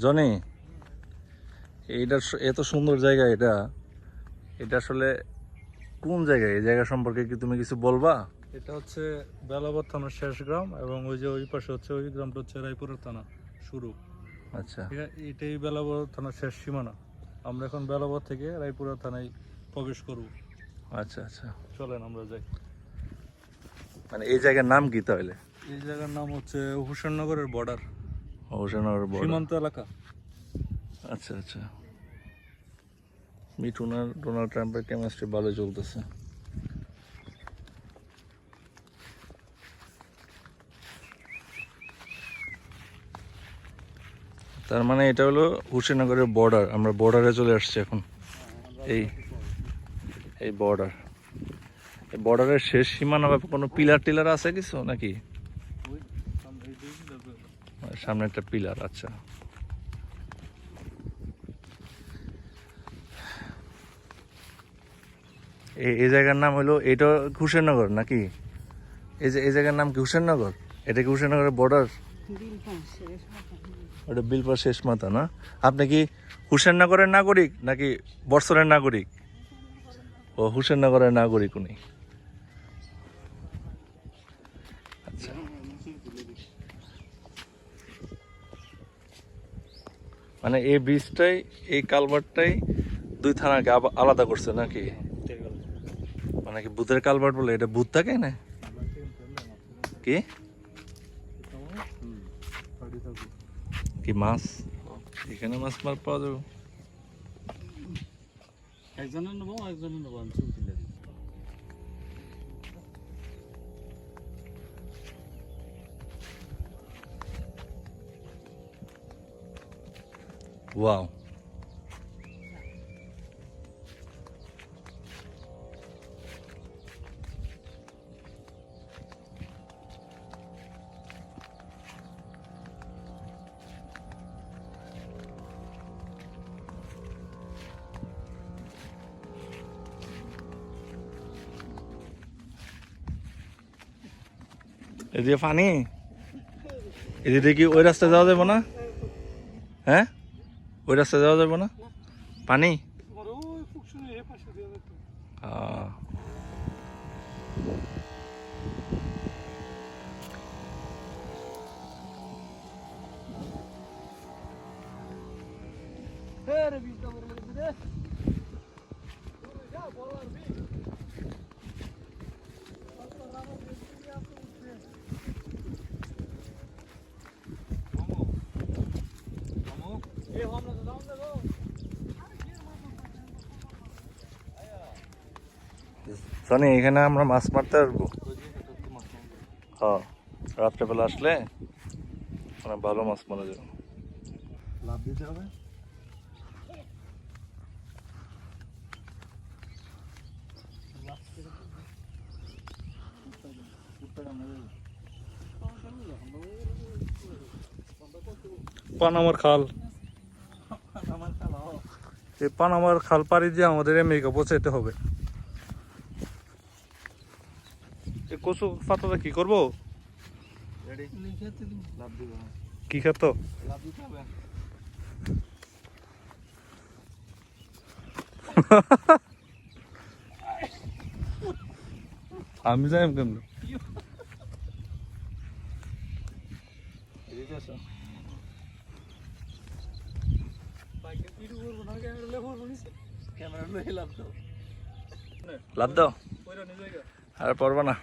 Johnny, এইটা এত সুন্দর জায়গা, এটা এটা আসলে কোন জায়গায়? এই জায়গা সম্পর্কে কি তুমি কিছু বলবা? এটা হচ্ছে বেলাবর থানার শেষ গ্রাম, এবং ওই যে ওই পাশে হচ্ছে ওই গ্রামটা হচ্ছে রায়পুরের থানা শুরু। আচ্ছা এটাই বেলাবর থানার শেষ সীমানা। আমরা এখন বেলাবর থেকে রায়পুরের থানায় প্রবেশ করব। আচ্ছা আচ্ছা, চলেন আমরা যাই। মানে এই জায়গার নাম কি তাহলে? এই জায়গার নাম হচ্ছে হুসেননগরের বর্ডার, হোসেনগর বর্ডার। সীমান্ত এলাকা। আচ্ছা আচ্ছা, মিঠুনার ডোনাল্ড ট্রাম্পের কেমিস্ট্রি ভালো চলতেছে। তার মানে এটা হলো হুসেনগরের বর্ডার। আমরা বর্ডারে চলে আসছি এখন। এই এই বর্ডার, এই বর্ডারের শেষ সীমানা বা কোনো পিলার টিলার আছে কিছু নাকি? সামনে একটা পিলার। আচ্ছা, এই জায়গার নাম হলো, এটা হুসেননগর নাকি? এই জায়গার নাম কি হুসেননগর? এটা কি হুসেননগরের বর্ডার? ওটা বিলপার শেষ মাথা না? আপনি কি হুসেননগরের নাগরিক নাকি বর্ষরের নাগরিক? ও হুসেননগরের নাগরিক উনি। আচ্ছা, মানে এই ব্রিজটাই, এই কালভার্টটাই দুই থানাকে আলাদা করছে নাকি? মানে কি ভূতের কালভার্ট বলে? এটা ভূত থাকে না কি? কি মাছ? এখানে মাছ পাওয়া যাবে? একজনের নেবো, একজনের নেবো, আমি ছবি তুলে দিই। ওয়াও, এদিকে পানি, এদিকে কি ওই রাস্তায় যাওয়া যাবে না? হ্যাঁ, ওই রাস্তায় যাওয়া যাবে না? পানি আহ, শনি, এখানে আমরা মাছ মারতে পারবো? হ্যাঁ, রাত্রেবেলা আসলে অনেক ভালো মাছ মারা যাবে। লাভ দিতে হবে। পানামার খাল, এই পানামার খাল পাড়ি দিয়ে আমাদের আমেরিকা পৌঁছাইতে হবে। এই কচু পাতাটা কি করবো? কি খেত? আমি যাই কেন? লাভ দাও, আর পারবা না।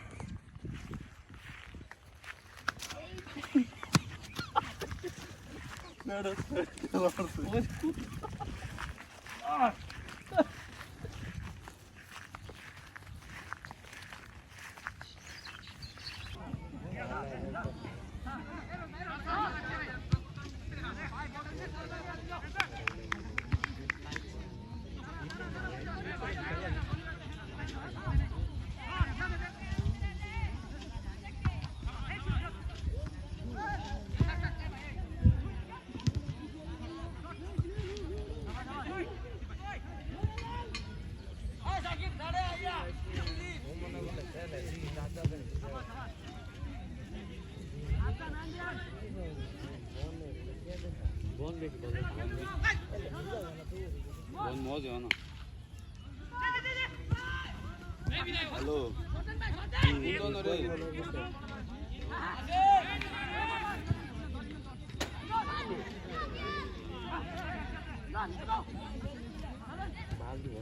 ভাগ দিব